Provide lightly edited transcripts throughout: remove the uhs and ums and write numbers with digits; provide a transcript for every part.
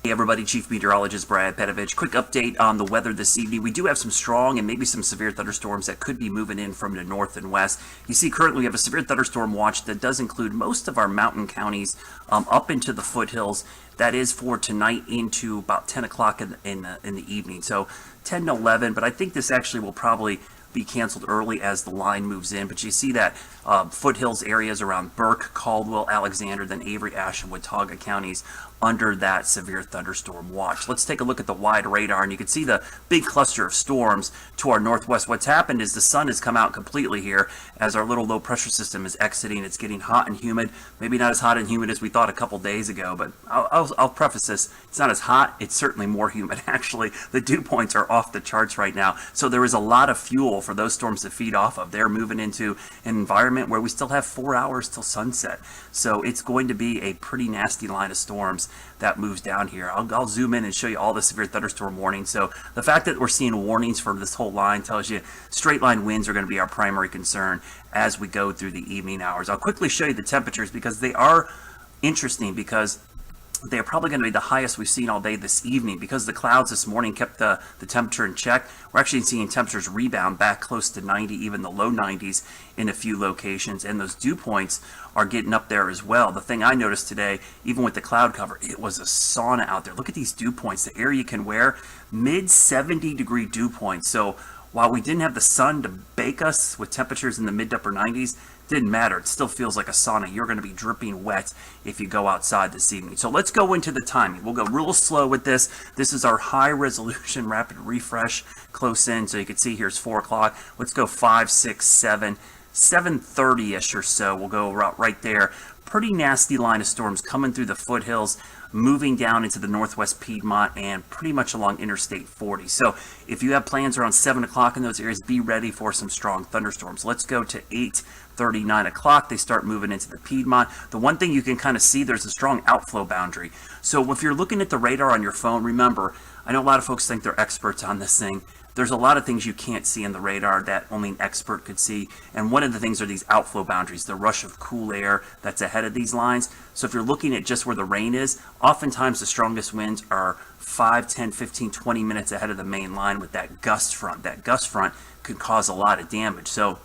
Hey everybody, Chief Meteorologist Brad Petovich. Quick update on the weather this evening. We do have some strong and maybe some severe thunderstorms that could be moving in from the north and west. You see currently we have a severe thunderstorm watch that does include most of our mountain counties up into the foothills. That is for tonight into about 10 o'clock in the evening. So 10 to 11, but I think this actually will probably be canceled early as the line moves in. But you see that foothills areas around Burke, Caldwell, Alexander, then Avery, Ashe, and Watauga counties under that severe thunderstorm watch. Let's take a look at the wide radar, and you can see the big cluster of storms to our northwest. What's happened is the sun has come out completely here as our little low pressure system is exiting. It's getting hot and humid. Maybe not as hot and humid as we thought a couple days ago, but I'll preface this. It's not as hot. It's certainly more humid. Actually, the dew points are off the charts right now. So there is a lot of fuel for those storms to feed off of. They're moving into an environment where we still have 4 hours till sunset. So it's going to be a pretty nasty line of storms that moves down here. I'll zoom in and show you all the severe thunderstorm warnings. So the fact that we're seeing warnings for this whole line tells you straight line winds are going to be our primary concern as we go through the evening hours. I'll quickly show you the temperatures because they are interesting, because they're probably going to be the highest we've seen all day this evening. Because the clouds this morning kept the temperature in check, we're actually seeing temperatures rebound back close to 90, even the low 90s in a few locations, and those dew points are getting up there as well. The thing I noticed today, even with the cloud cover, it was a sauna out there. Look at these dew points, the air you can wear, mid 70 degree dew points. So while we didn't have the sun to bake us with temperatures in the mid to upper 90s, didn't matter. It still feels like a sauna. You're going to be dripping wet if you go outside this evening. So let's go into the timing. We'll go real slow with this. This is our high resolution rapid refresh close in. So you can see here's 4 o'clock. Let's go 5, 6, 7, 7:30-ish or so. We'll go right there. Pretty nasty line of storms coming through the foothills, moving down into the northwest Piedmont and pretty much along Interstate 40. So if you have plans around 7 o'clock in those areas, be ready for some strong thunderstorms. Let's go to 8:30, 9 o'clock. They start moving into the Piedmont. The one thing you can kind of see, there's a strong outflow boundary. So if you're looking at the radar on your phone, remember, I know a lot of folks think they're experts on this thing. There's a lot of things you can't see in the radar that only an expert could see. And one of the things are these outflow boundaries, the rush of cool air that's ahead of these lines. So if you're looking at just where the rain is, oftentimes the strongest winds are 5, 10, 15, 20 minutes ahead of the main line with that gust front. That gust front could cause a lot of damage. So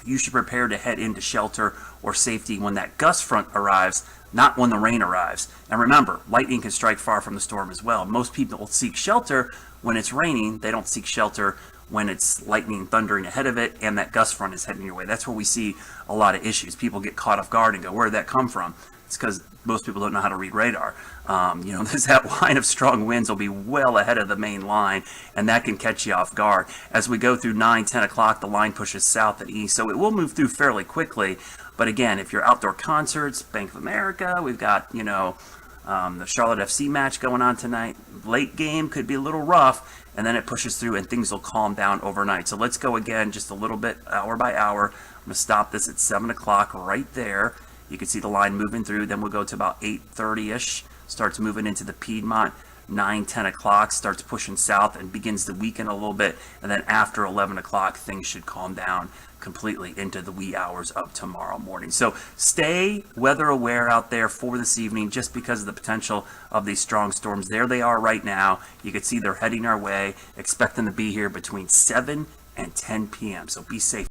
you should prepare to head into shelter or safety when that gust front arrives, not when the rain arrives. And remember, lightning can strike far from the storm as well. Most people will seek shelter when it's raining. They don't seek shelter when it's lightning and thundering ahead of it and that gust front is heading your way. That's where we see a lot of issues. People get caught off guard and go, where did that come from? It's because most people don't know how to read radar. There's that line of strong winds will be well ahead of the main line, and that can catch you off guard. As we go through 9, 10 o'clock, the line pushes south and east, so it will move through fairly quickly. But again, if you're outdoor concerts, Bank of America, we've got, the Charlotte FC match going on tonight. Late game could be a little rough, and then it pushes through and things will calm down overnight. So let's go again just a little bit, hour by hour. I'm going to stop this at 7 o'clock right there. You can see the line moving through. Then we'll go to about 8:30-ish. Starts moving into the Piedmont. 9, 10 o'clock starts pushing south and begins to weaken a little bit. And then after 11 o'clock, things should calm down completely into the wee hours of tomorrow morning. So stay weather aware out there for this evening just because of the potential of these strong storms. There they are right now. You can see they're heading our way. Expect them to be here between 7 and 10 p.m. So be safe.